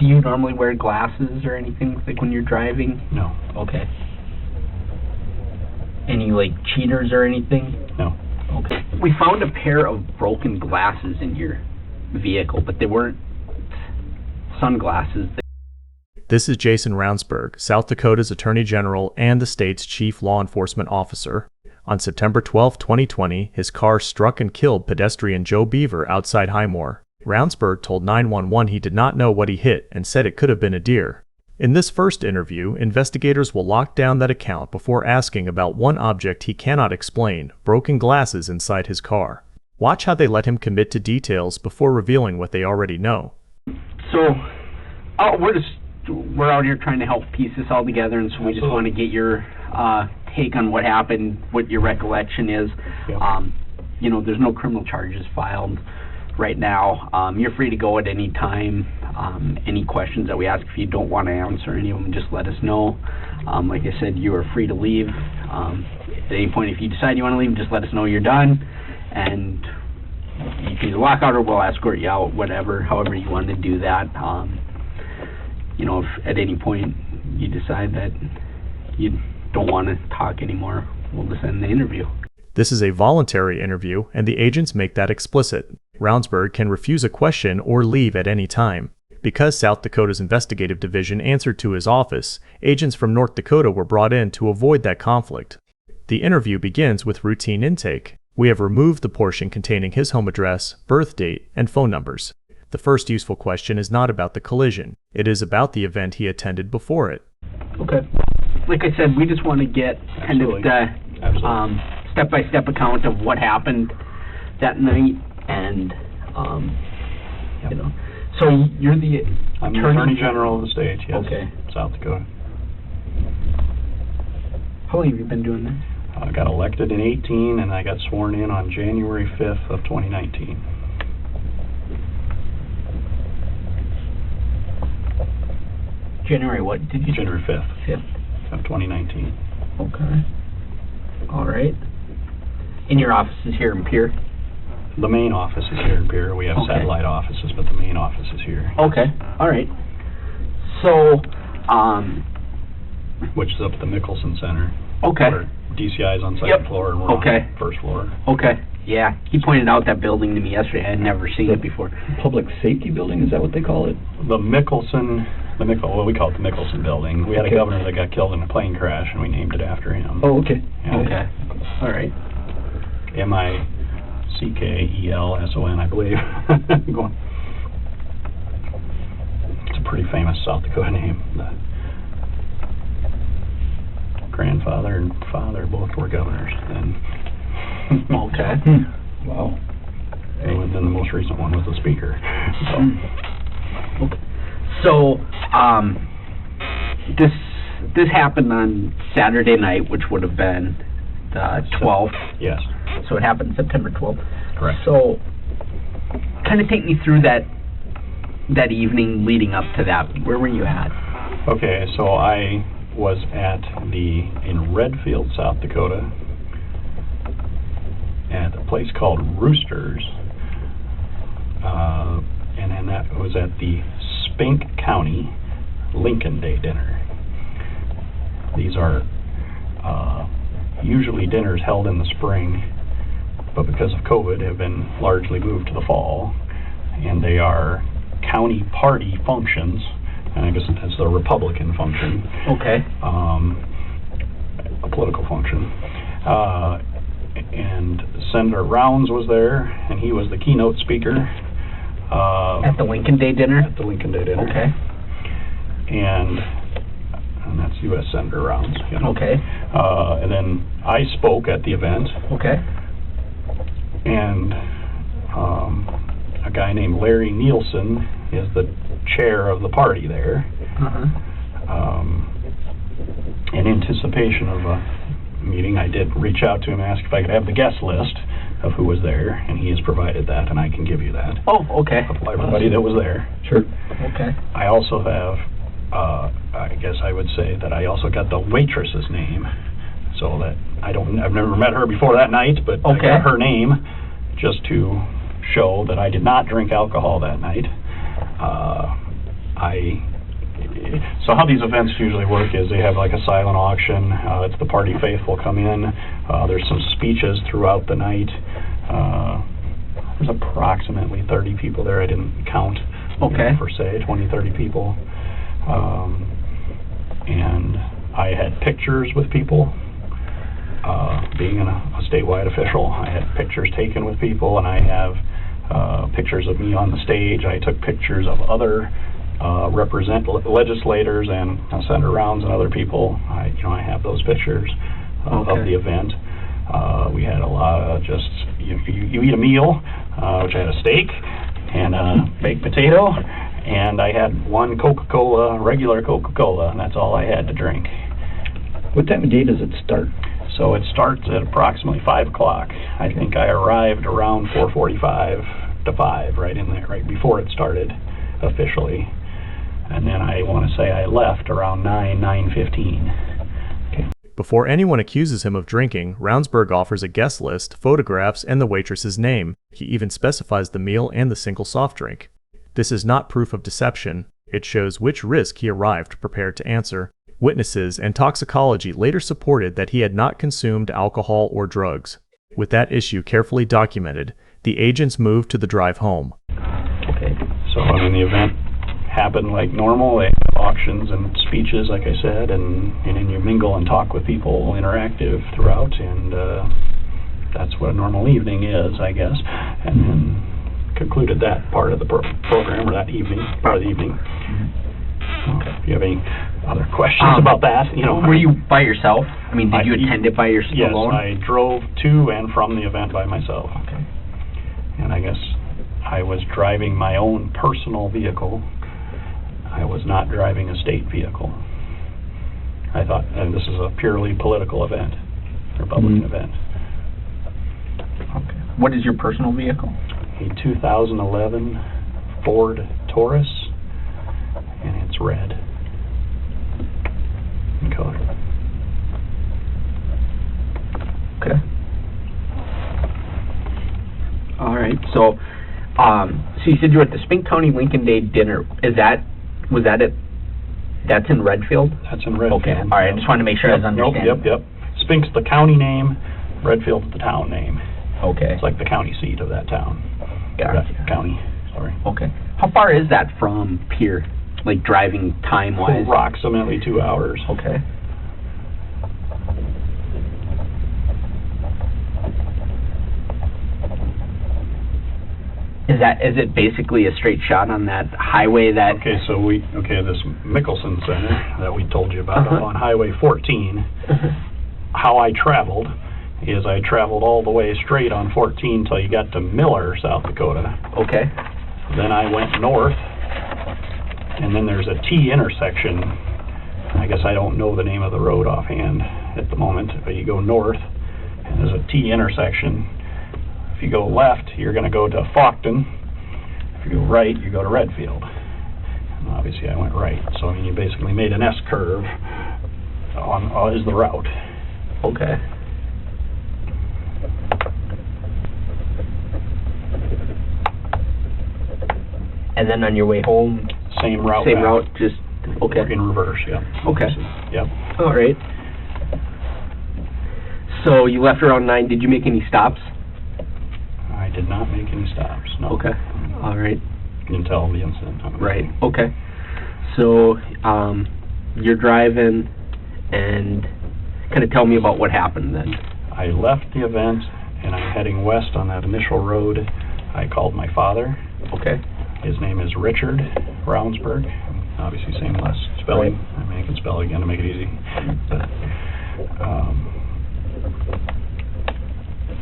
Do you normally wear glasses or anything, like when you're driving? No. Okay. Any, like, cheaters or anything? No. Okay. We found a pair of broken glasses in your vehicle, but they weren't sunglasses. This is Jason Ravnsborg, South Dakota's Attorney General and the state's Chief Law Enforcement Officer. On September 12, 2020, his car struck and killed pedestrian Joe Beaver outside Highmore. Ravnsborg told 911 he did not know what he hit and said it could have been a deer. In this first interview, investigators will lock down that account before asking about one object he cannot explain, broken glasses inside his car. Watch how they let him commit to details before revealing what they already know. So, we're out here trying to help piece this all together, and so we just want to get your take on what happened, what your recollection is. Yep. You know, there's no criminal charges filed right now. You're free to go at any time. Any questions that we ask, if you don't want to answer any of them, just let us know. Like I said, you are free to leave. At any point, if you decide you want to leave, just let us know you're done, and you can either walk out or we'll escort you out, however you want to do that. You know, if at any point you decide that you don't want to talk anymore, we'll just end the interview. This is a voluntary interview, and the agents make that explicit. Ravnsborg can refuse a question or leave at any time. Because South Dakota's investigative division answered to his office, agents from North Dakota were brought in to avoid that conflict. The interview begins with routine intake. We have removed the portion containing his home address, birth date, and phone numbers. The first useful question is not about the collision. It is about the event he attended before it. Okay. Like I said, we just want to get kind of the step-by-step account of what happened that night, and you know. So you're the I'm the Attorney General of the state, yes. Okay. South Dakota. How long have you been doing this? I got elected in 18, and I got sworn in on January 5th of 2019. January what did you January 5th. 5th of 2019. Okay. All right. And your office is here in Pierre? The main office is here in Pierre. We have satellite offices, but the main office is here. Okay. All right. So, which is up at the Mickelson Center. Okay. Where DCI is on second floor and we're on first floor. Okay. Yeah. He pointed out that building to me yesterday. I had never seen it before. Public safety building, is that what they call it? The Mickelson, well, we call it the Mickelson building. We had a governor that got killed in a plane crash, and we named it after him. Oh, okay. Yeah. Okay. All right. Mickelson, I believe. It's a pretty famous South Dakota name. The grandfather and father both were governors. And okay. Wow. And then the most recent one was the speaker. Okay. So, this happened on Saturday night, which would have been the 12th. Yes. So it happened September 12th. Correct. So, kind of take me through that evening leading up to that. Where were you at? Okay, so I was in Redfield, South Dakota, at a place called Roosters, and then that was at the Spink County Lincoln Day dinner. These are usually dinners held in the spring, but because of COVID have been largely moved to the fall, and they are county party functions, and I guess that's the Republican function. Okay. A political function. And Senator Rounds was there, and he was the keynote speaker. At the Lincoln Day dinner? At the Lincoln Day dinner. Okay. And that's U.S. Senator Rounds. You know. Okay. And then I spoke at the event. Okay. And a guy named Larry Nielsen is the chair of the party there. In anticipation of a meeting, I did reach out to him and ask if I could have the guest list of who was there, and he has provided that, and I can give you that. Oh, okay. Of everybody that was there. Sure. Okay. I also have, I guess I would say that I also got the waitress's name, so that I've never met her before that night, but I got her name just to show that I did not drink alcohol that night. So how these events usually work is they have like a silent auction. It's the party faithful come in. There's some speeches throughout the night. There's approximately 30 people there. I didn't count, Okay. per se, 20, 30 people. And I had pictures with people. Being a statewide official, I had pictures taken with people, and I have pictures of me on the stage. I took pictures of other legislators and Senator Rounds and other people. I have those pictures of the event. We had a lot of just, you eat a meal, which I had a steak and a baked potato, and I had one Coca-Cola, regular Coca-Cola, and that's all I had to drink. What time of day does it start? So it starts at approximately 5 o'clock. I think I arrived around 4:45 to 5, right in there, right before it started officially. And then I want to say I left around 9:15. Before anyone accuses him of drinking, Ravnsborg offers a guest list, photographs, and the waitress's name. He even specifies the meal and the single soft drink. This is not proof of deception. It shows which risk he arrived prepared to answer. Witnesses and toxicology later supported that he had not consumed alcohol or drugs. With that issue carefully documented, the agents moved to the drive home. Okay. So the event happened like normal. They have auctions and speeches, like I said, and then you mingle and talk with people, interactive throughout, and that's what a normal evening is, I guess. And then concluded that part of the program, or that evening, part of the evening. Okay. If you have any other questions about that, Were you by yourself? Did you attend it by yourself? Yes, alone? I drove to and from the event by myself. Okay. And I guess I was driving my own personal vehicle. I was not driving a state vehicle. I thought, and this is a purely political event, Republican event. Okay. What is your personal vehicle? A 2011 Ford Taurus, and it's red in color. Okay. All right. So you said you were at the Spink County Lincoln Day dinner. Was that it? That's in Redfield? That's in Redfield. Okay. All right. I just wanted to make sure I was understanding. Yep. Spink's the county name. Redfield's the town name. Okay. It's like the county seat of that town. Gotcha. County. Sorry. Okay. How far is that from Pier, like driving time-wise? Approximately 2 hours. Okay. Is it basically a straight shot on that highway that... Okay, so this Mickelson Center that we told you about up on Highway 14, how I traveled is I traveled all the way straight on 14 till you got to Miller, South Dakota. Okay. Then I went north, and then there's a T intersection. I guess I don't know the name of the road offhand at the moment, but you go north, and there's a T intersection. If you go left, you're going to go to Faulkton. If you go right, you go to Redfield. And obviously, I went right. So you basically made an S-curve is the route. Okay. And then on your way home? Same route. Same route, just, okay. In reverse, yeah. Okay. Yep. All right. So you left around 9. Did you make any stops? I did not make any stops, no. Okay. All right. Until the incident. Right. Okay. So you're driving, and kind of tell me about what happened then. I left the event, and I'm heading west on that initial road. I called my father. Okay. His name is Richard Ravnsborg. Obviously, same last spelling. Right. I can spell it again to make it easy. But,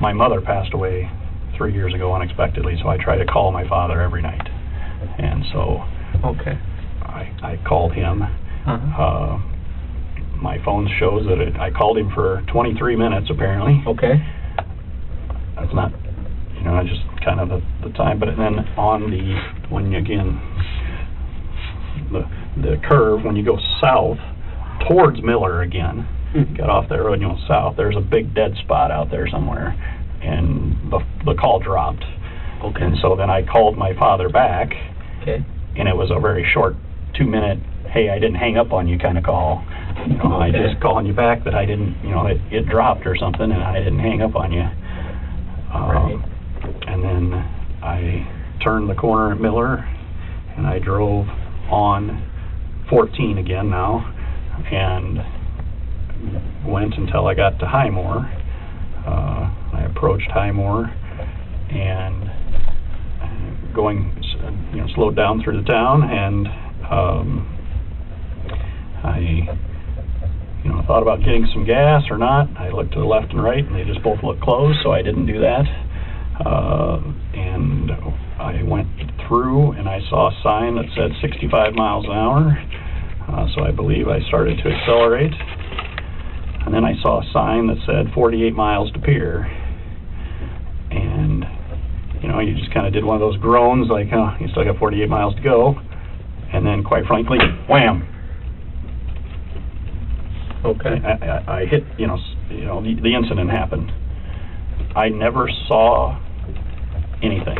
my mother passed away 3 years ago unexpectedly, so I try to call my father every night. And so okay. I called him. My phone shows that I called him for 23 minutes, apparently. Okay. That's not, just kind of the time. But then on the curve, when you go south towards Miller again, get off that road and you go south, there's a big dead spot out there somewhere, and the call dropped. Okay. And so then I called my father back, okay, and it was a very short 2-minute, hey, I didn't hang up on you kind of call. I just calling you back that I didn't, it dropped or something and I didn't hang up on you. Right. And then I turned the corner at Miller and I drove on 14 again now and went until I got to Highmore. I approached Highmore and slowed down through the town, and I thought about getting some gas or not. I looked to the left and right and they just both looked closed, so I didn't do that. And I went through and I saw a sign that said 65 miles an hour, so I believe I started to accelerate. And then I saw a sign that said 48 miles to Pier. And, you just kind of did one of those groans like, oh, you still got 48 miles to go. And then, quite frankly, wham! Okay. I hit, the incident happened. I never saw anything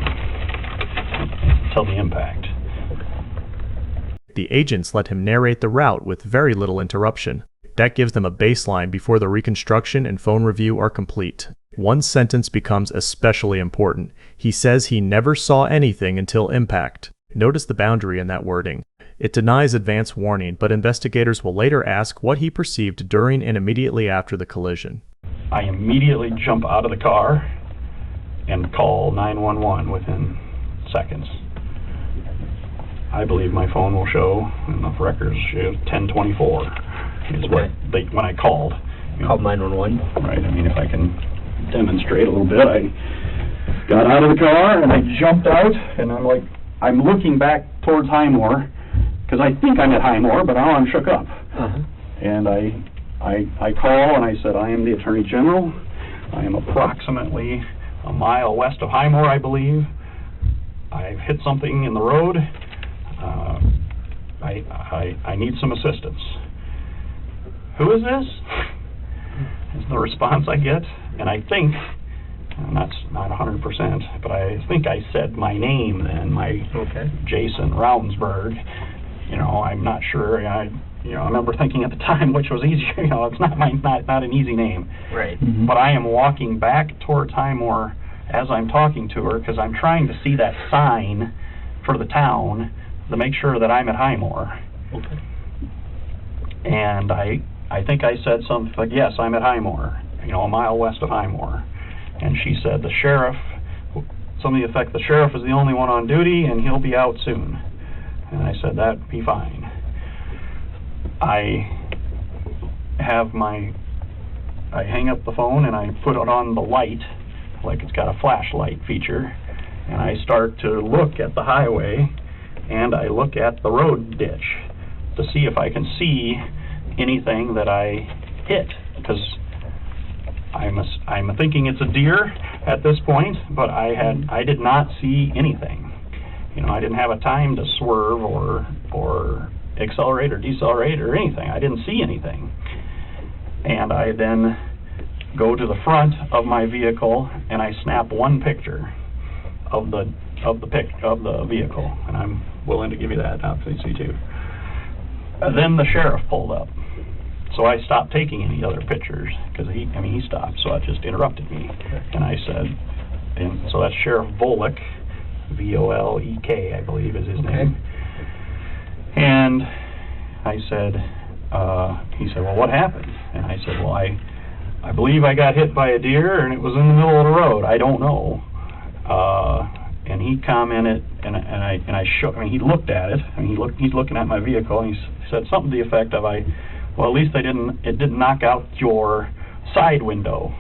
until the impact. The agents let him narrate the route with very little interruption. That gives them a baseline before the reconstruction and phone review are complete. One sentence becomes especially important. He says he never saw anything until impact. Notice the boundary in that wording. It denies advance warning, but investigators will later ask what he perceived during and immediately after the collision. I immediately jump out of the car and call 911 within seconds. I believe my phone will show, and the records show 1024 is what when I called. Called 911? Right, if I can demonstrate a little bit. I got out of the car and I jumped out, and I'm looking back towards Highmore, because I think I'm at Highmore, but now I'm shook up. Uh-huh. And I call and I said, I am the Attorney General. I am approximately a mile west of Highmore, I believe. I've hit something in the road. I need some assistance. Who is this? Is the response I get. And I think, and that's not 100%, but I think I said my name then, Jason Ravnsborg. I'm not sure. I remember thinking at the time which was easier. It's not an easy name. Right. Mm-hmm. But I am walking back towards Highmore as I'm talking to her, because I'm trying to see that sign for the town to make sure that I'm at Highmore. Okay. And I think I said something like, yes, I'm at Highmore, a mile west of Highmore. And she said, the sheriff, something to the effect, the sheriff is the only one on duty and he'll be out soon. And I said, that'd be fine. I hang up the phone and I put it on the light, like it's got a flashlight feature, and I start to look at the highway and I look at the road ditch to see if I can see anything that I hit, because I'm thinking it's a deer at this point, but I did not see anything. I didn't have a time to swerve or accelerate or decelerate or anything. I didn't see anything. And I then go to the front of my vehicle and I snap one picture of the vehicle, and I'm willing to give you that now, so you see too. And then the sheriff pulled up, so I stopped taking any other pictures because he stopped, so that just interrupted me. And I said, and so that's Sheriff Volek, V-O-L-E-K, I believe is his name. And I said, he said, well, what happened? And I said, well, I believe I got hit by a deer and it was in the middle of the road. I don't know. And he commented, and I shook. He looked at it. He's looking at my vehicle, and he said something to the effect of, well, at least it didn't knock out your side window,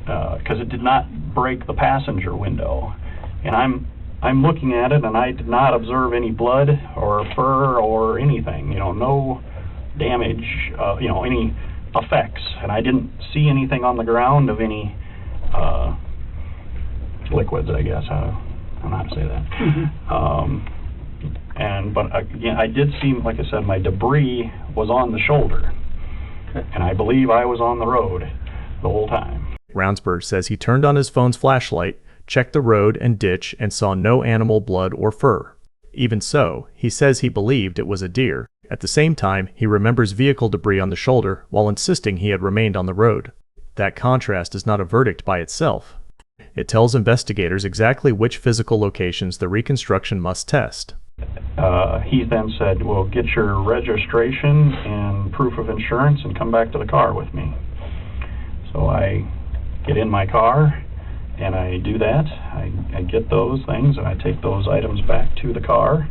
because it did not break the passenger window. And I'm looking at it, and I did not observe any blood or fur or anything. No damage. Any effects, and I didn't see anything on the ground of any liquids, I guess. I don't know how to say that. But again, I did see, like I said, my debris was on the shoulder, and I believe I was on the road the whole time. Ravnsborg says he turned on his phone's flashlight, checked the road and ditch, and saw no animal blood or fur. Even so, he says he believed it was a deer. At the same time, he remembers vehicle debris on the shoulder while insisting he had remained on the road. That contrast is not a verdict by itself. It tells investigators exactly which physical locations the reconstruction must test. He then said, well, get your registration and proof of insurance and come back to the car with me. So I get in my car and I do that. I get those things and I take those items back to the car,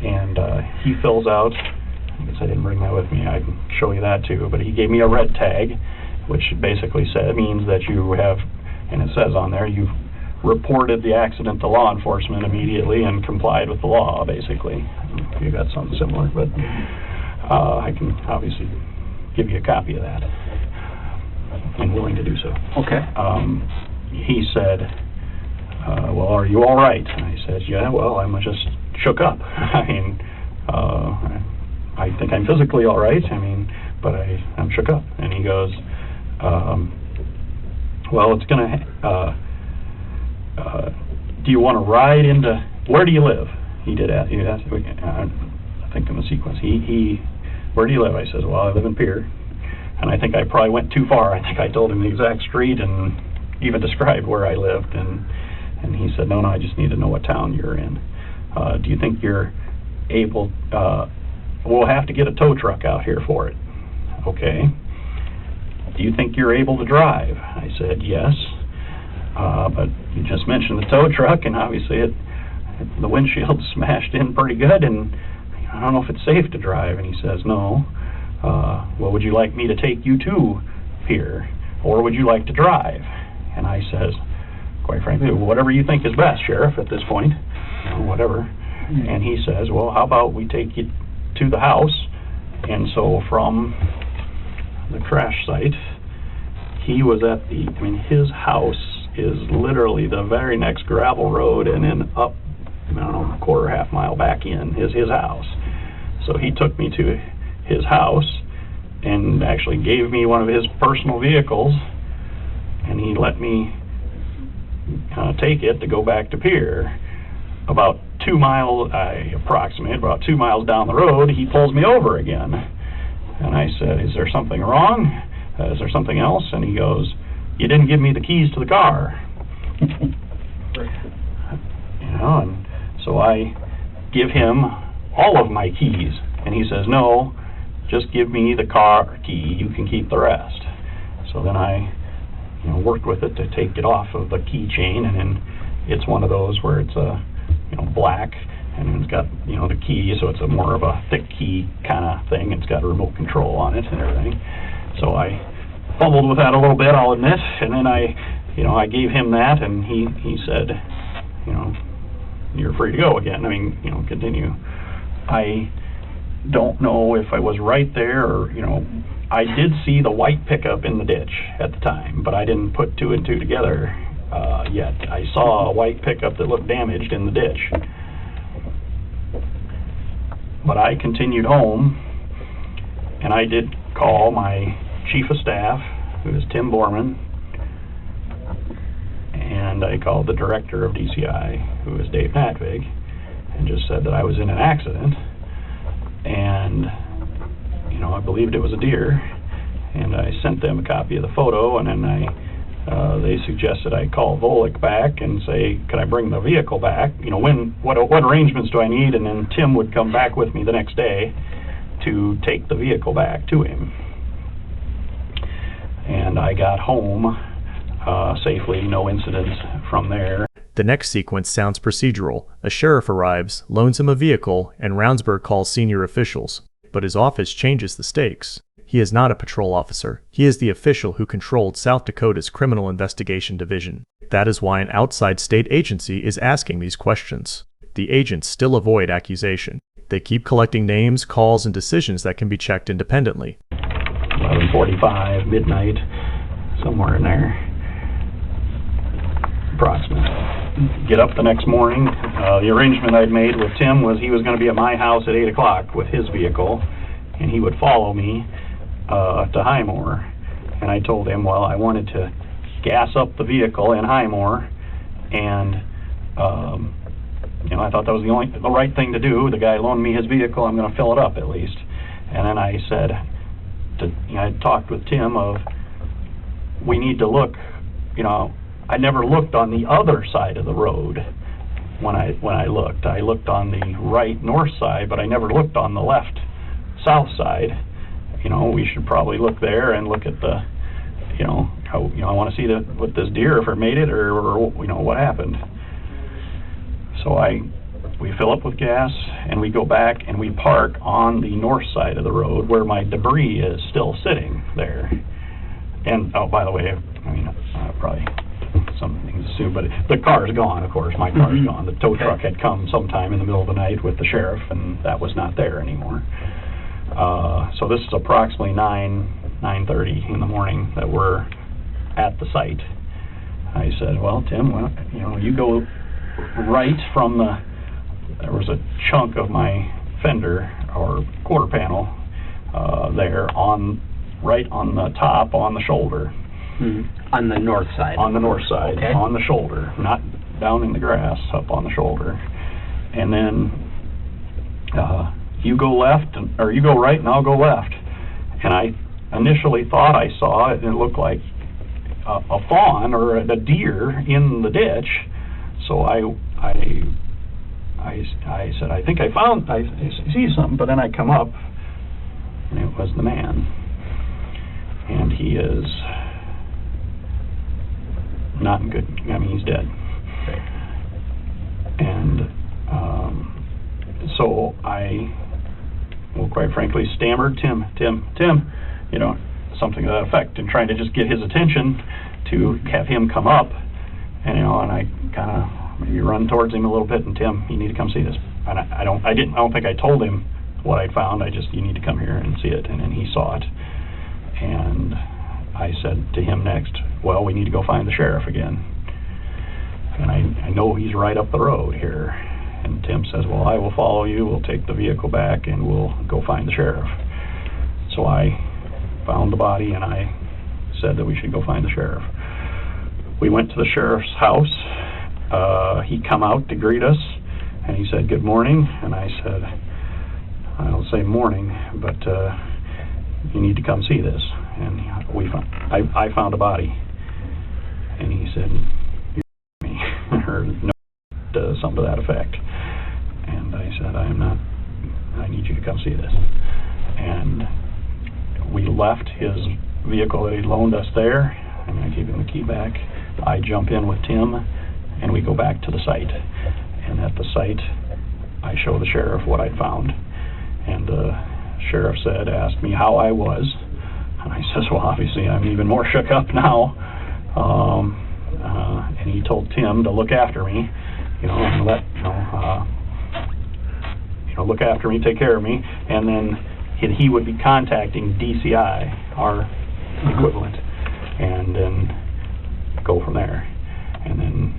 and he fills out, I guess I didn't bring that with me, I can show you that too, but he gave me a red tag, which basically means that you have, and it says on there, you've reported the accident to law enforcement immediately and complied with the law, basically. You got something similar, but I can obviously give you a copy of that. I'm willing to do so. Okay. He said, well, are you all right? And I said, yeah, well, I'm just shook up. I mean, I think I'm physically all right, but I'm shook up. And he goes, well, it's going to, do you want to ride into, where do you live? He did ask, I think in the sequence, where do you live? I said, well, I live in Pierre. And I think I probably went too far. I think I told him the exact street and even described where I lived. And he said, no, I just need to know what town you're in. Do you think you're able, we'll have to get a tow truck out here for it. Okay. Do you think you're able to drive? I said, yes. But you just mentioned the tow truck, and obviously the windshield smashed in pretty good, and I don't know if it's safe to drive. And he says, no. Well, would you like me to take you to Pierre, or would you like to drive? And I says, quite frankly, whatever you think is best, Sheriff, at this point, whatever. And he says, well, how about we take you to the house? And so from the crash site, he was at his house is literally the very next gravel road, and then up, I don't know, a quarter, half mile back in is his house. So he took me to his house and actually gave me one of his personal vehicles, and he let me take it to go back to Pierre. About 2 miles, I approximate, about 2 miles down the road, he pulls me over again. And I said, is there something wrong? Is there something else? And he goes, you didn't give me the keys to the car. And so I give him all of my keys. And he says, no, just give me the car key, you can keep the rest. So then I worked with it to take it off of the keychain, and then it's one of those where it's black, and it's got the key, so it's more of a thick key kind of thing. It's got a remote control on it and everything. So I fumbled with that a little bit, I'll admit, and then I gave him that, and he said, you're free to go again. Continue. I don't know if I was right there, or I did see the white pickup in the ditch at the time, but I didn't put two and two together yet. I saw a white pickup that looked damaged in the ditch. But I continued home, and I did call my chief of staff, who is Tim Borman, and I called the director of DCI, who is Dave Natvig, and just said that I was in an accident, and I believed it was a deer, and I sent them a copy of the photo, and then they suggested I call Volick back and say, could I bring the vehicle back? What arrangements do I need? And then Tim would come back with me the next day to take the vehicle back to him. And I got home safely, no incidents from there. The next sequence sounds procedural. A sheriff arrives, loans him a vehicle, and Ravnsborg calls senior officials. But his office changes the stakes. He is not a patrol officer. He is the official who controlled South Dakota's Criminal Investigation Division. That is why an outside state agency is asking these questions. The agents still avoid accusation. They keep collecting names, calls, and decisions that can be checked independently. 11:45, midnight, somewhere in there, approximately. Get up the next morning. The arrangement I'd made with Tim was he was going to be at my house at 8 o'clock with his vehicle, and he would follow me to Highmore. And I told him, well, I wanted to gas up the vehicle in Highmore and I thought that was the right thing to do. The guy loaned me his vehicle, I'm going to fill it up at least. And then I said, I talked with Tim of, we need to look, I never looked on the other side of the road when I looked. I looked on the right north side, but I never looked on the left south side. We should probably look there and look at the, I want to see what this deer, if it made it or what happened. So we fill up with gas and we go back and we park on the north side of the road where my debris is still sitting there. And, oh, by the way, probably some things assumed, but the car is gone, of course. My car is gone. The tow truck had come sometime in the middle of the night with the sheriff, and that was not there anymore. So this is approximately 9:30 in the morning that we're at the site. I said, well, Tim, you go right from there was a chunk of my fender or quarter panel there right on the top on the shoulder. On the north side? On the north side, okay. On the shoulder, not down in the grass, up on the shoulder. And then you go left, or you go right and I'll go left. And I initially thought I saw it, and it looked like a fawn or a deer in the ditch. So I said, I think I see something, but then I come up, and it was the man. And he is not in good, he's dead. Okay. And so I, quite frankly, stammered, Tim, something to that effect, and trying to just get his attention to have him come up, and I kind of maybe run towards him a little bit, and Tim, you need to come see this. And I don't think I told him what I'd found. You need to come here and see it, and then he saw it. And I said to him next, well, we need to go find the sheriff again. And I know he's right up the road here. And Tim says, well, I will follow you. We'll take the vehicle back and we'll go find the sheriff. So I found the body and I said that we should go find the sheriff. We went to the sheriff's house. He come out to greet us and he said, good morning. And I said, I don't say morning, but you need to come see this. And I found a body. And he said, you're me, or no, something to that effect. And I said, I need you to come see this. And we left his vehicle that he loaned us there, and I gave him the key back. I jump in with Tim, and we go back to the site. And at the site, I show the sheriff what I'd found. And the sheriff asked me how I was. And I says, well, obviously, I'm even more shook up now. And he told Tim to look after me, and look after me, take care of me, and then he would be contacting DCI, our equivalent, and then go from there. And then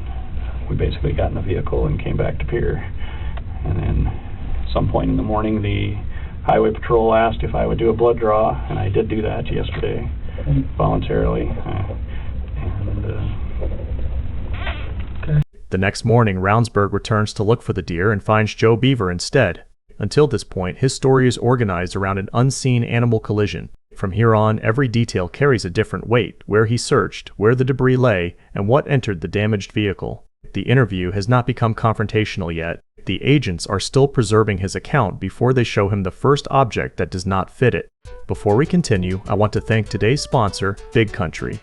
we basically got in the vehicle and came back to Pier. And then some point in the morning, the Highway Patrol asked if I would do a blood draw, and I did do that yesterday, voluntarily. The next morning, Ravnsborg returns to look for the deer and finds Joe Beaver instead. Until this point, his story is organized around an unseen animal collision. From here on, every detail carries a different weight: where he searched, where the debris lay, and what entered the damaged vehicle. The interview has not become confrontational yet. The agents are still preserving his account before they show him the first object that does not fit it. Before we continue, I want to thank today's sponsor, Big Country.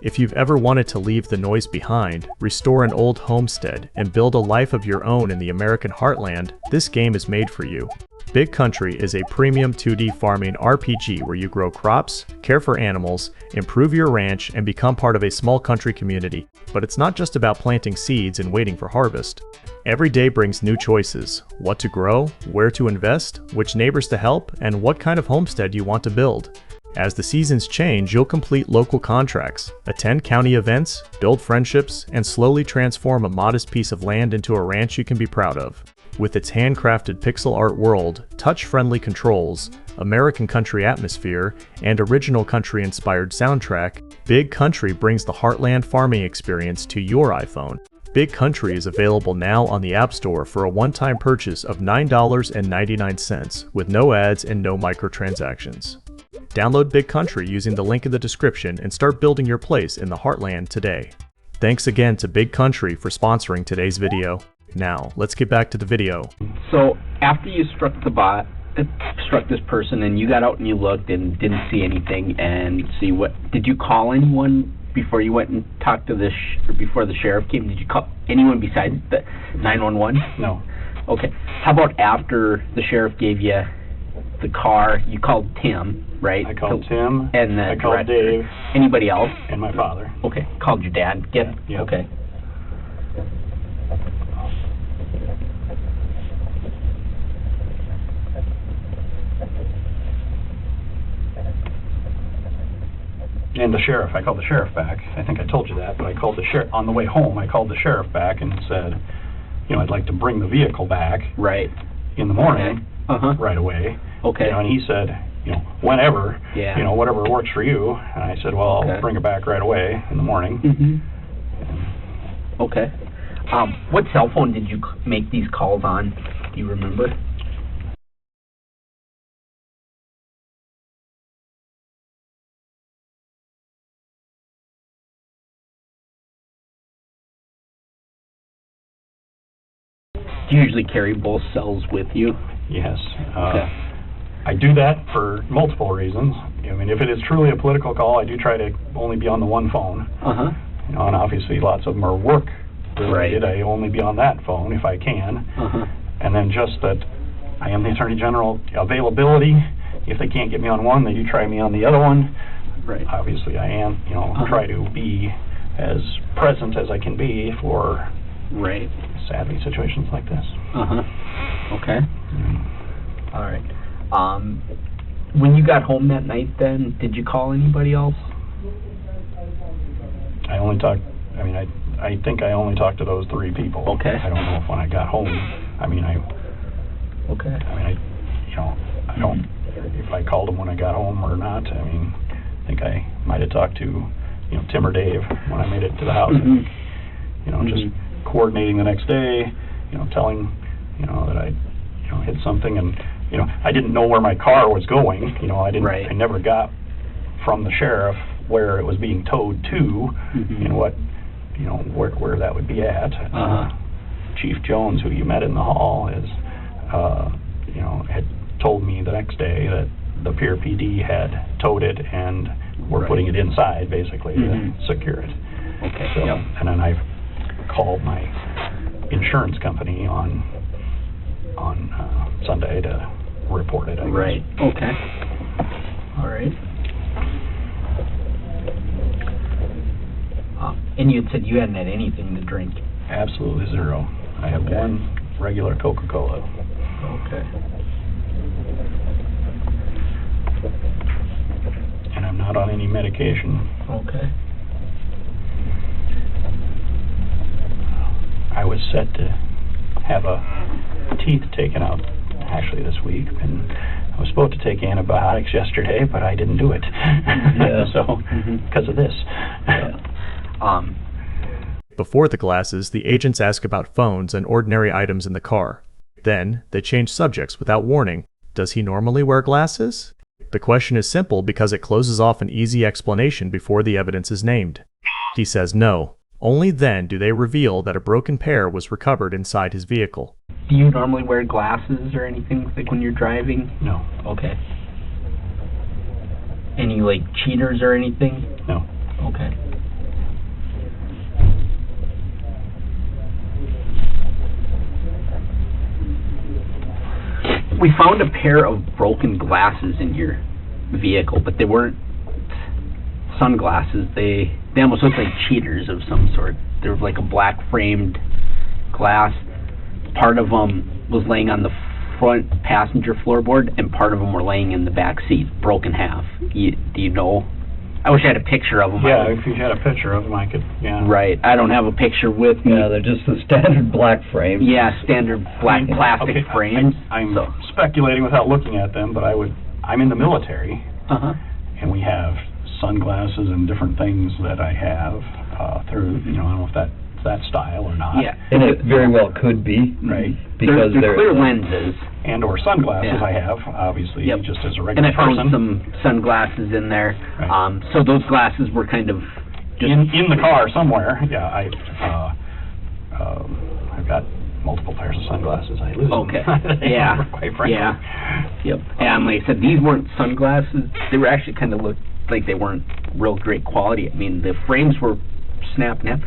If you've ever wanted to leave the noise behind, restore an old homestead, and build a life of your own in the American heartland, this game is made for you. Big Country is a premium 2D farming RPG where you grow crops, care for animals, improve your ranch, and become part of a small country community. But it's not just about planting seeds and waiting for harvest. Every day brings new choices: what to grow, where to invest, which neighbors to help, and what kind of homestead you want to build. As the seasons change, you'll complete local contracts, attend county events, build friendships, and slowly transform a modest piece of land into a ranch you can be proud of. With its handcrafted pixel art world, touch-friendly controls, American country atmosphere, and original country-inspired soundtrack, Big Country brings the heartland farming experience to your iPhone. Big Country is available now on the App Store for a one-time purchase of $9.99 with no ads and no microtransactions. Download Big Country using the link in the description and start building your place in the Heartland today. Thanks again to Big Country for sponsoring today's video. Now, let's get back to the video. So after you struck this person and you got out and you looked and didn't see anything and see what, did you call anyone before you went and talked to or before the sheriff came? Did you call anyone besides the 911? No. Okay. How about after the sheriff gave you the car, you called Tim, right? I called Tim, and I called Dave. Anybody else? And my father. Okay. Called your dad? Yeah. Okay. And the sheriff, I called the sheriff back. I think I told you that, but I called the sheriff on the way home. I called the sheriff back and said, I'd like to bring the vehicle back right in the morning, okay. right away. Okay. And he said, whenever, yeah. Whatever works for you. And I said, well, okay. I'll bring it back right away in the morning. Mm-hmm. Okay. What cell phone did you make these calls on? Do you remember? Do you usually carry both cells with you? Yes. Okay. I do that for multiple reasons. If it is truly a political call, I do try to only be on the one phone. Uh-huh. And obviously lots of them are work related. Right. I only be on that phone if I can. Uh-huh. And then just that I am the Attorney General availability. If they can't get me on one, they do try me on the other one. Right. Obviously I am, try to be as present as I can be for right. sadly situations like this. Uh-huh. Okay. All right. When you got home that night then, did you call anybody else? I only talked, I think I only talked to those three people. Okay. I don't know if when I got home, okay. I don't, if I called them when I got home or not. I think I might have talked to, Tim or Dave when I made it to the house. Mm-hmm. Just coordinating the next day, telling, that I, hit something, and, I didn't know where my car was going. Right. I never got from the sheriff where it was being towed to, mm-hmm. and what, where that would be at. Uh-huh. Chief Jones, who you met in the hall, had told me the next day that the Pierre PD had towed it and were right. putting it inside, basically, mm-hmm. to secure it. Okay. So, yep. and then I called my insurance company on Sunday to report it, I guess. Right. Okay. All right. And you had said you hadn't had anything to drink. Absolutely zero. I have okay. one regular Coca-Cola. Okay. And I'm not on any medication. Okay. I was set to have teeth taken out actually this week, and I was supposed to take antibiotics yesterday, but I didn't do it. Yeah. So, mm-hmm. because of this. Yeah. Before the glasses, the agents ask about phones and ordinary items in the car. Then, they change subjects without warning. Does he normally wear glasses? The question is simple because it closes off an easy explanation before the evidence is named. He says no. Only then do they reveal that a broken pair was recovered inside his vehicle. Do you normally wear glasses or anything like when you're driving? No. Okay. Any cheaters or anything? No. Okay. We found a pair of broken glasses in your vehicle, but they weren't sunglasses. They almost looked like cheaters of some sort. They were like a black framed glass. Part of them was laying on the front passenger floorboard, and part of them were laying in the back seat, broken half. Do you know? I wish I had a picture of them. Yeah, if you had a picture of them, I could, yeah. Right. I don't have a picture with me. Yeah, they're just the standard black frames. Yeah, standard black plastic Okay, frames. I'm speculating without looking at them, but I'm in the military, Uh-huh. and we have sunglasses and different things that I have through, I don't know if that that style or not. Yeah. And it very well could be. Right. Because they're clear the- lenses. And or sunglasses Yeah. I have, obviously, Yep. just as a And regular I found person. some sunglasses in there. Right. So those glasses were kind of just... In the car somewhere, yeah, I've got multiple pairs of sunglasses. I lose Okay. them. Yeah. Quite frankly. Yeah. Yep. And like I said, these weren't sunglasses. They were actually kind of looked like they weren't real great quality. I mean, the frames were snapping up,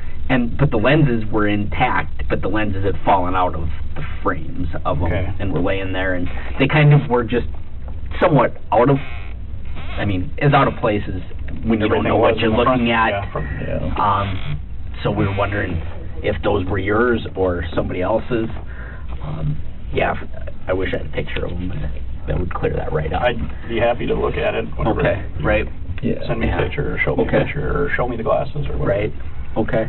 but the lenses were intact, but the lenses had fallen out of the frames of them Okay. and were laying there, and they kind of were just somewhat out of, I mean, as out of place as when you don't Everything know was what you're in the front, looking at. yeah, Yeah. So we were wondering if those were yours or somebody else's. Yeah, I wish I had a picture of them, but that would clear that right up. I'd be happy to look at it whenever. Okay, right, Yeah. Send me Yeah. a picture, or show me Okay. a picture, or show me the glasses, or whatever. right, okay.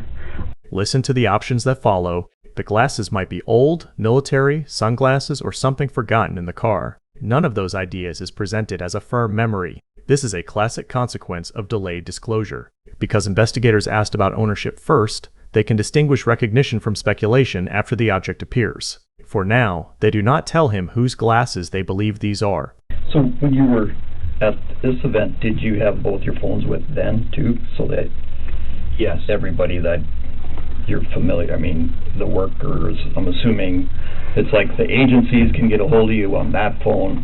Listen to the options that follow. The glasses might be old, military, sunglasses, or something forgotten in the car. None of those ideas is presented as a firm memory. This is a classic consequence of delayed disclosure. Because investigators asked about ownership first, they can distinguish recognition from speculation after the object appears. For now, they do not tell him whose glasses they believe these are. So when you were at this event, did you have both your phones with then too? So that Yes. everybody that you're familiar, I mean, the workers, I'm assuming it's like the agencies can get a hold of you on that phone,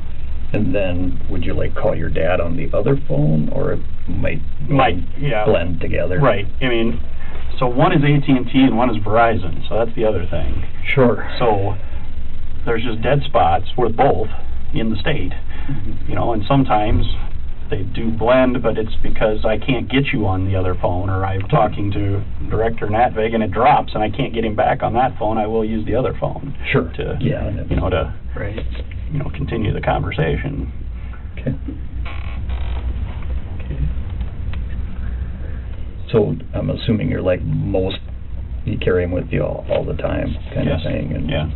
and then would you like call your dad on the other phone, or it might yeah. blend together? Right. I mean, so one is AT&T and one is Verizon, so that's the other thing. Sure. So there's just dead spots with both in the state, you know, and sometimes they do blend, but it's because I can't get you on the other phone, or I'm talking to Director Natvig and it drops and I can't get him back on that phone. I will use the other phone Sure. to, Yeah. and you know, to, Right. you know, continue the conversation. Okay. So I'm assuming you're like most, you carry them with you all the time, kind Yes. of thing. And Yeah.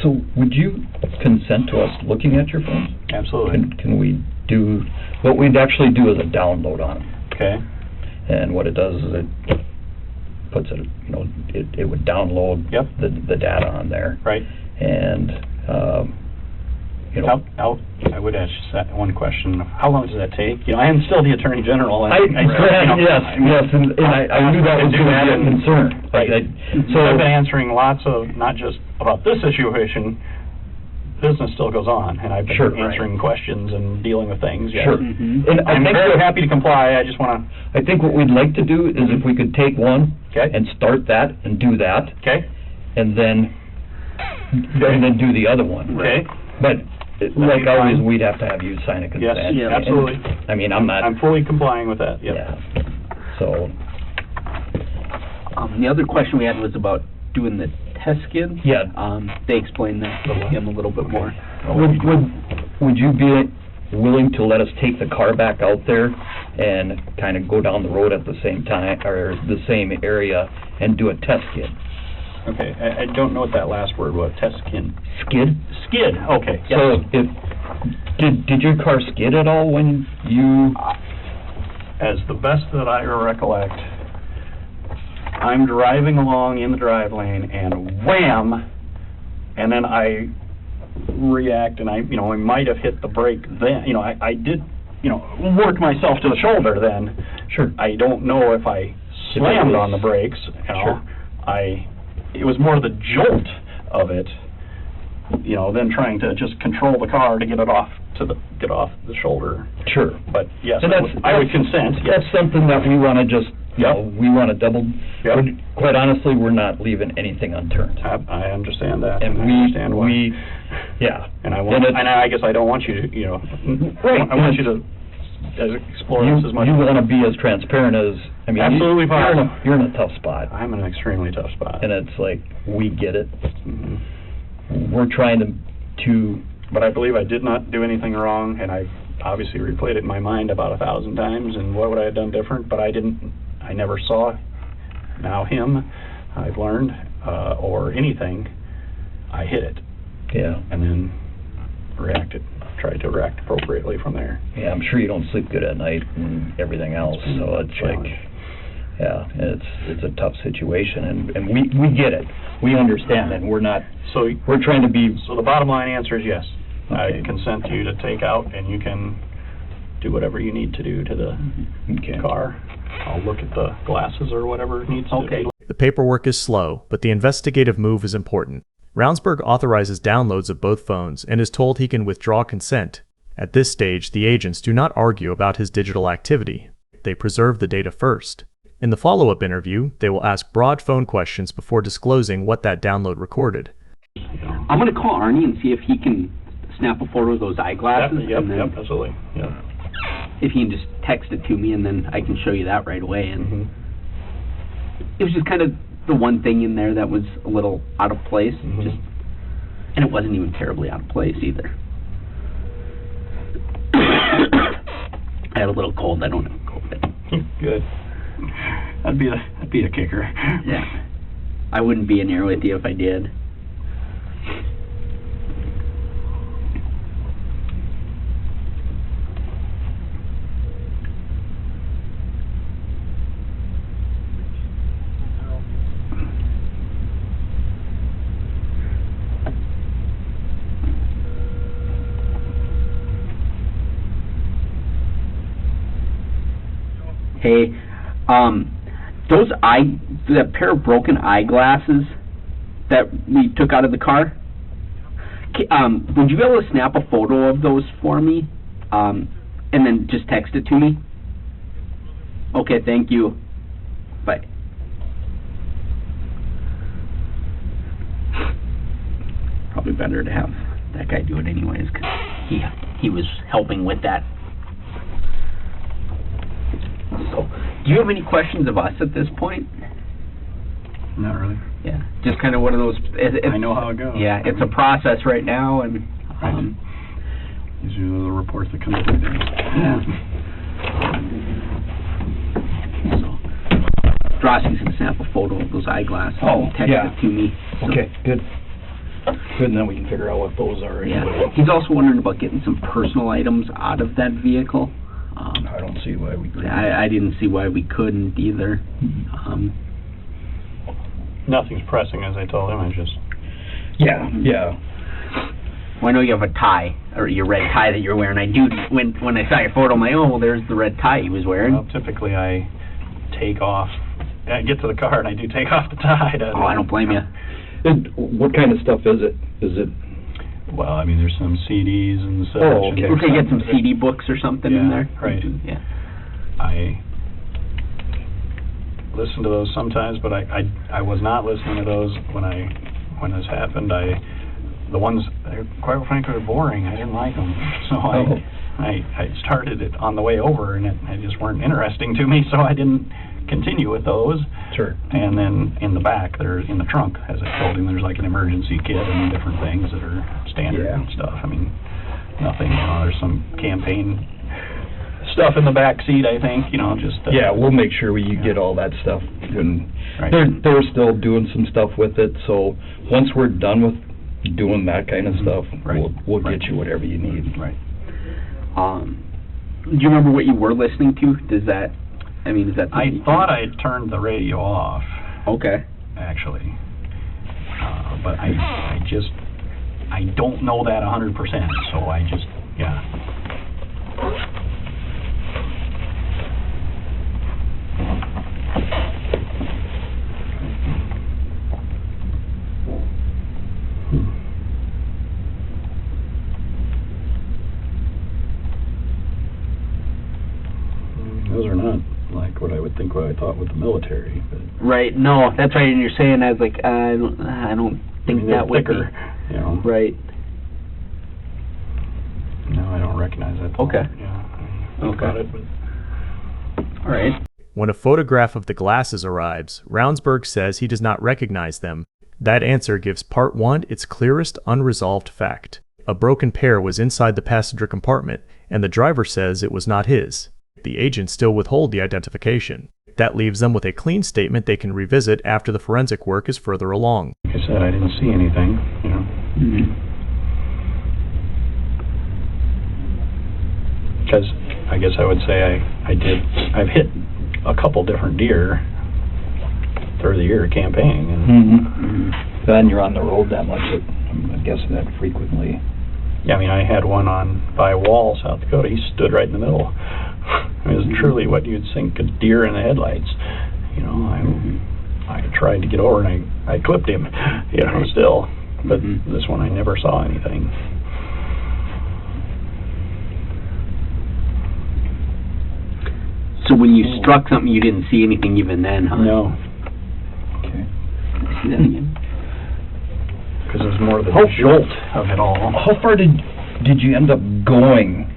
So would you consent to us looking at your phone? Absolutely. Can we do, what we'd actually do is a download on them. Okay. And what it does is it puts it, you know, it would download Yep. the data on there. Right. And, you know. I would ask you that one question. How long does that take? You know, I am still the Attorney General. And you know, Yes, I mean, yes, and I knew that was do going to that be a and- concern. Right. So, I've been answering lots of, not just about this situation, business still goes on, and I've been Sure. answering questions and dealing with things, yes. sure. Mhm. And I I'm think very what- happy to comply, I just wanna, I think what we'd like to do is if we could take one okay, and start that and do that, okay, and then do the other one. okay, But That'd like be always, fine. we'd have to have you sign a consent. yes, Yeah. absolutely. I mean, I'm not, I'm fully complying with that, yeah. yep. So, The other question we had was about doing the test skid. yeah. They explained that to him a little bit more. Would you be willing to let us take the car back out there and kind of go down the road at the same time, or the same area, and do a test skid? Okay, I don't know what that last word was, test skin. Skid? Skid, okay, yes. So, did your car skid at all when you, As the best that I recollect, I'm driving along in the drive lane and wham, and then I react and I might have hit the brake then, I did, work myself to the shoulder then. Sure. I don't know if I slammed was- on the brakes, Sure. It was more the jolt of it, than trying to just control the car to get off the shoulder. Sure. But yes, And I would consent, yes. That's something that we want to just, Yep. we want to double, Yep. quite honestly, we're not leaving anything unturned. I understand that. And I understand why. yeah. And and it's- I guess I don't want you to, Right. I want you to explore this as much. You want to be as transparent as, I mean. Absolutely fine. You're in a tough spot, I'm in an extremely tough spot. and it's like, we get it. Mhm. We're trying to, But I believe I did not do anything wrong, and I obviously replayed it in my mind about 1,000 times, and what would I have done different, but I never saw him, I've learned, or anything. I hit it, yeah. and then tried to react appropriately from there. Yeah, I'm sure you don't sleep good at night and everything else, so it's like, yeah, it's a tough situation, and we get it. We understand it, and we're trying to be... So the bottom line answer is yes. Okay. I consent to you to take out, and you can do whatever you need to do to the car. I'll look at the glasses or whatever needs to be. The paperwork is slow, but the investigative move is important. Ravnsborg authorizes downloads of both phones and is told he can withdraw consent. At this stage, the agents do not argue about his digital activity. They preserve the data first. In the follow-up interview, they will ask broad phone questions before disclosing what that download recorded. I'm going to call Arnie and see if he can snap a photo of those eyeglasses. Yep, absolutely. Yep. If he can just text it to me, and then I can show you that right away. And it was just kind of the one thing in there that was a little out of place. And it wasn't even terribly out of place either. I had a little cold. I don't have COVID. Good. That'd be a kicker. Yeah. I wouldn't be in here with you if I did. Hey, that pair of broken eyeglasses that we took out of the car, would you be able to snap a photo of those for me, and then just text it to me? Okay, thank you. Bye. Probably better to have that guy do it anyways, because he was helping with that. So, do you have any questions of us at this point? Not really. Yeah, just kind of one of those... I know how it goes. Yeah, it's a process right now, and... These are the reports that come through there. Yeah. So, Drossky's going to snap a photo of those eyeglasses and text it to me. So. Okay, good. Good, and then we can figure out what those are. Yeah. He's also wondering about getting some personal items out of that vehicle. I don't see why we couldn't. I didn't see why we couldn't either. Nothing's pressing, as I told him. I just... Yeah. Well, I know you have a tie, or your red tie that you're wearing. I do, when I saw your photo, I'm like, oh, well, there's the red tie he was wearing. Well, typically I take off... I get to the car and I do take off the tie. I don't blame you. And what kind of stuff is it? Well, I mean, there's some CDs and such. Oh, okay. We could get some CD books or something in there. Right. Yeah. I listen to those sometimes, but I was not listening to those when this happened. The ones, quite frankly, were boring. I didn't like them, so I started it on the way over, and they just weren't interesting to me, so I didn't continue with those. Sure. And then in the back, in the trunk, as I told him, there's like an emergency kit and different things that are standard and stuff. I mean, nothing, there's some campaign stuff in the back seat, I think, just... we'll make sure you get all that stuff. And right. they're still doing some stuff with it, so once we're done with doing that kind of stuff, we'll get you whatever you need. Right. Do you remember what you were listening to? Is that... I thought I turned the radio off. Okay. Actually. But I don't know that 100%, so I just, Those are not like what I thought with the military. But right. No, that's right. And you're saying, I was like, I don't think that would thicker, be. Right. No, I don't recognize that. Okay. Okay. All right. When a photograph of the glasses arrives, Ravnsborg says he does not recognize them. That answer gives Part 1 its clearest unresolved fact. A broken pair was inside the passenger compartment, and the driver says it was not his. The agents still withhold the identification. That leaves them with a clean statement they can revisit after the forensic work is further along. Like I said, I didn't see anything, Because I guess I would say I've hit a couple different deer through the year campaigning, and Then you're on the road that much, I'm guessing that frequently. yeah, I mean, I had one by Wall, South Dakota. He stood right in the middle. It was truly what you'd think a deer in the headlights. You know, I tried to get over and I clipped him, you know, still. But this one I never saw anything. So when you struck something, you didn't see anything even then, huh? No, Okay. See that again? because it was more the How- jolt of it all. How far did you end up going?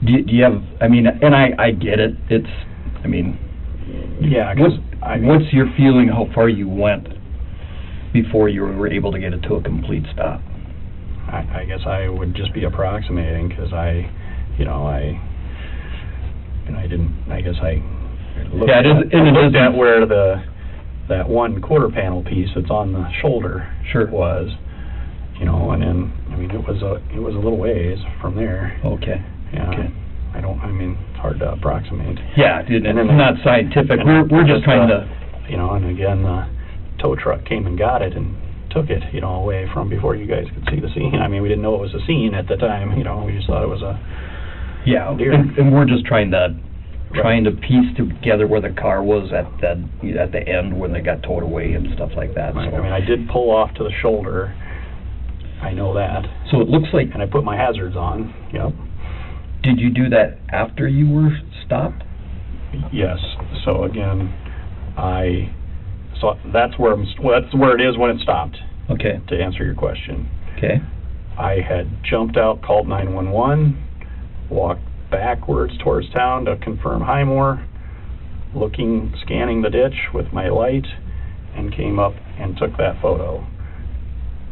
Do you have, I mean, and I get it, it's, I mean, Yeah, because what's your feeling how far you went before you were able to get it to a complete stop? I guess I would just be approximating, because I looked Yeah, it is- and it looked is- at where that one quarter panel piece that's on the shoulder Sure. was, you know, and then, I mean, it was a little ways from there. Okay. Yeah, Okay. it's hard to approximate. Yeah, dude, and And it's then- not scientific, and we're just trying to, You know, and again, the tow truck came and got it and took it, you know, away from before you guys could see the scene. I mean, we didn't know it was a scene at the time, you know, we just thought it was a yeah, deer. and we're just trying to piece together where the car was at the end when they got towed away and stuff like that, I so. mean, I did pull off to the shoulder, I know that, So it looks like, and I put my hazards on, yep. did you do that after you were stopped? Yes, so again, that's where it is when it stopped, Okay, to answer your question. okay, I had jumped out, called 911, walked backwards towards town to confirm Highmore, scanning the ditch with my light, and came up and took that photo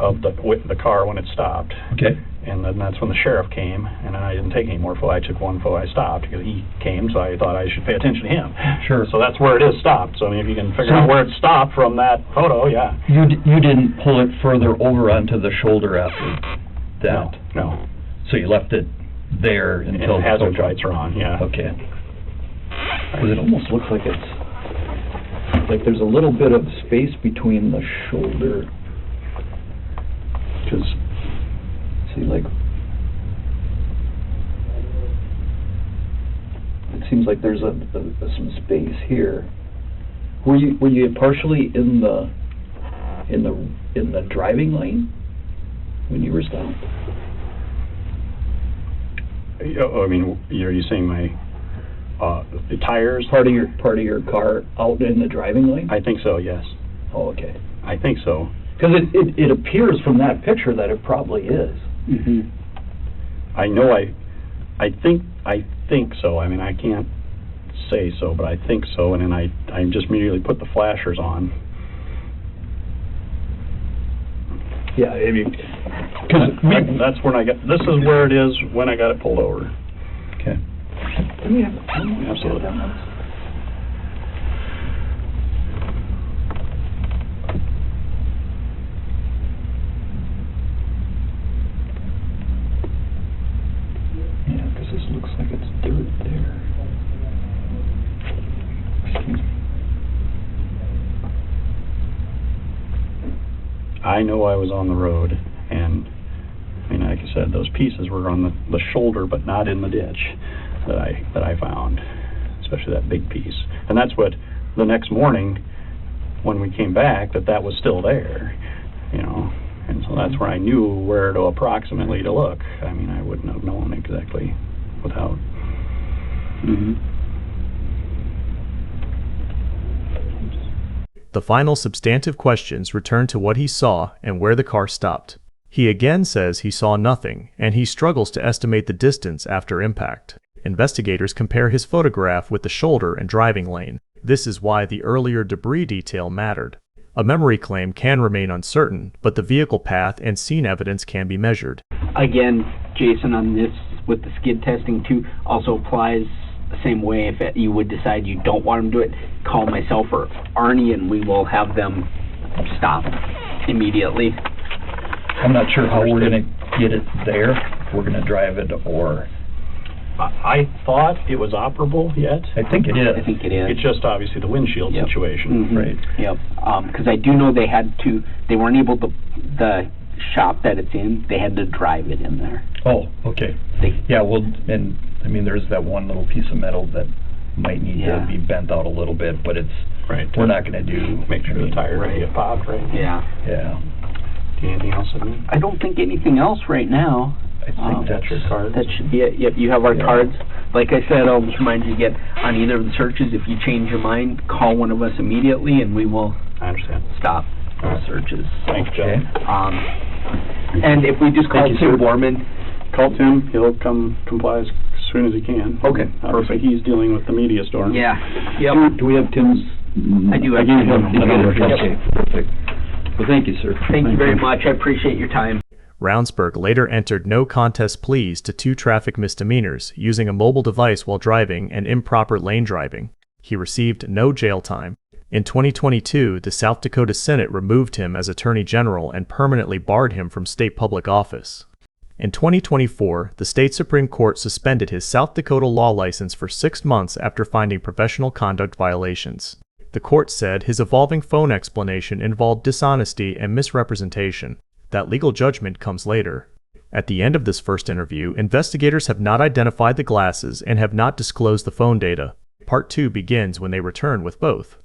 of the car when it stopped. okay. And then that's when the sheriff came, and then I didn't take any more photos. I took one photo, I stopped, because he came, so I thought I should pay attention to him. Sure. So that's where it is stopped. So I mean, if you can figure out where it stopped from that photo, yeah. You didn't pull it further over onto the shoulder after that? No. So you left it there And until... hazard lights are on, yeah. Okay. Because it almost looks like there's a little bit of space between the shoulder, because, see, like, it seems like there's some space here. Were you partially in the driving lane when you were stopped? I mean, are you saying my the tires? Part of your car out in the driving lane? I think so, yes. Oh, okay. I think so. Because it appears from that picture that it probably is. I know I think so. I mean, I can't say so, but I think so. And then I just immediately put the flashers on. Yeah, I mean, That's when this is where it is when I got it pulled over. okay. Absolutely. Yeah, because this looks like it's dirt there. Excuse me. I know I was on the road, and I mean, like I said, those pieces were on the shoulder, but not in the ditch that I found, especially that big piece. And that's what the next morning when we came back, that was still there, you know. And so that's where I knew where to approximately to look. I mean, I wouldn't have known exactly without. The final substantive questions return to what he saw and where the car stopped. He again says he saw nothing, and he struggles to estimate the distance after impact. Investigators compare his photograph with the shoulder and driving lane. This is why the earlier debris detail mattered. A memory claim can remain uncertain, but the vehicle path and scene evidence can be measured. Again, Jason, on this with the skid testing too, also applies the same way. If you would decide you don't want them to do it, call myself or Arnie and we will have them stop immediately. I'm not sure how we're gonna get it there, if we're gonna drive it or... I thought it was operable yet. I think it is. I think it is. It's just obviously the windshield Yep. situation. Mhm. Right. Yep. Because I do know they weren't able to, the shop that it's in, they had to drive it in there. Oh, okay. They, Yeah, well, and, I mean, there's that one little piece of metal that might need Yeah. to be bent out a little bit, but it's, Right. we're not gonna do. Make sure the tires Right. don't get popped, right? yeah. Yeah, Anything else in there? I don't think anything else right now. I think That's your card. That should be it. Yep, you have our Yeah. cards. Like I said, I'll just remind you again, on either of the searches, if you change your mind, call one of us immediately and we will I understand. stop All the right. searches. Thanks, Joe. Okay. And if we just call Thank you, Tim sir. Borman, Call Tim, he'll come comply as soon as he can. Okay, Obviously, he's dealing with the media storm. yeah, yep. Do we have Tim's? I do have I gave Tim's him the number. Yep. Okay, perfect. Well, thank you, sir. Thank you very much. I appreciate your time. Ravnsborg later entered no contest pleas to 2 traffic misdemeanors, using a mobile device while driving and improper lane driving. He received no jail time. In 2022, the South Dakota Senate removed him as Attorney General and permanently barred him from state public office. In 2024, the state Supreme Court suspended his South Dakota law license for 6 months after finding professional conduct violations. The court said his evolving phone explanation involved dishonesty and misrepresentation. That legal judgment comes later. At the end of this first interview, investigators have not identified the glasses and have not disclosed the phone data. Part 2 begins when they return with both.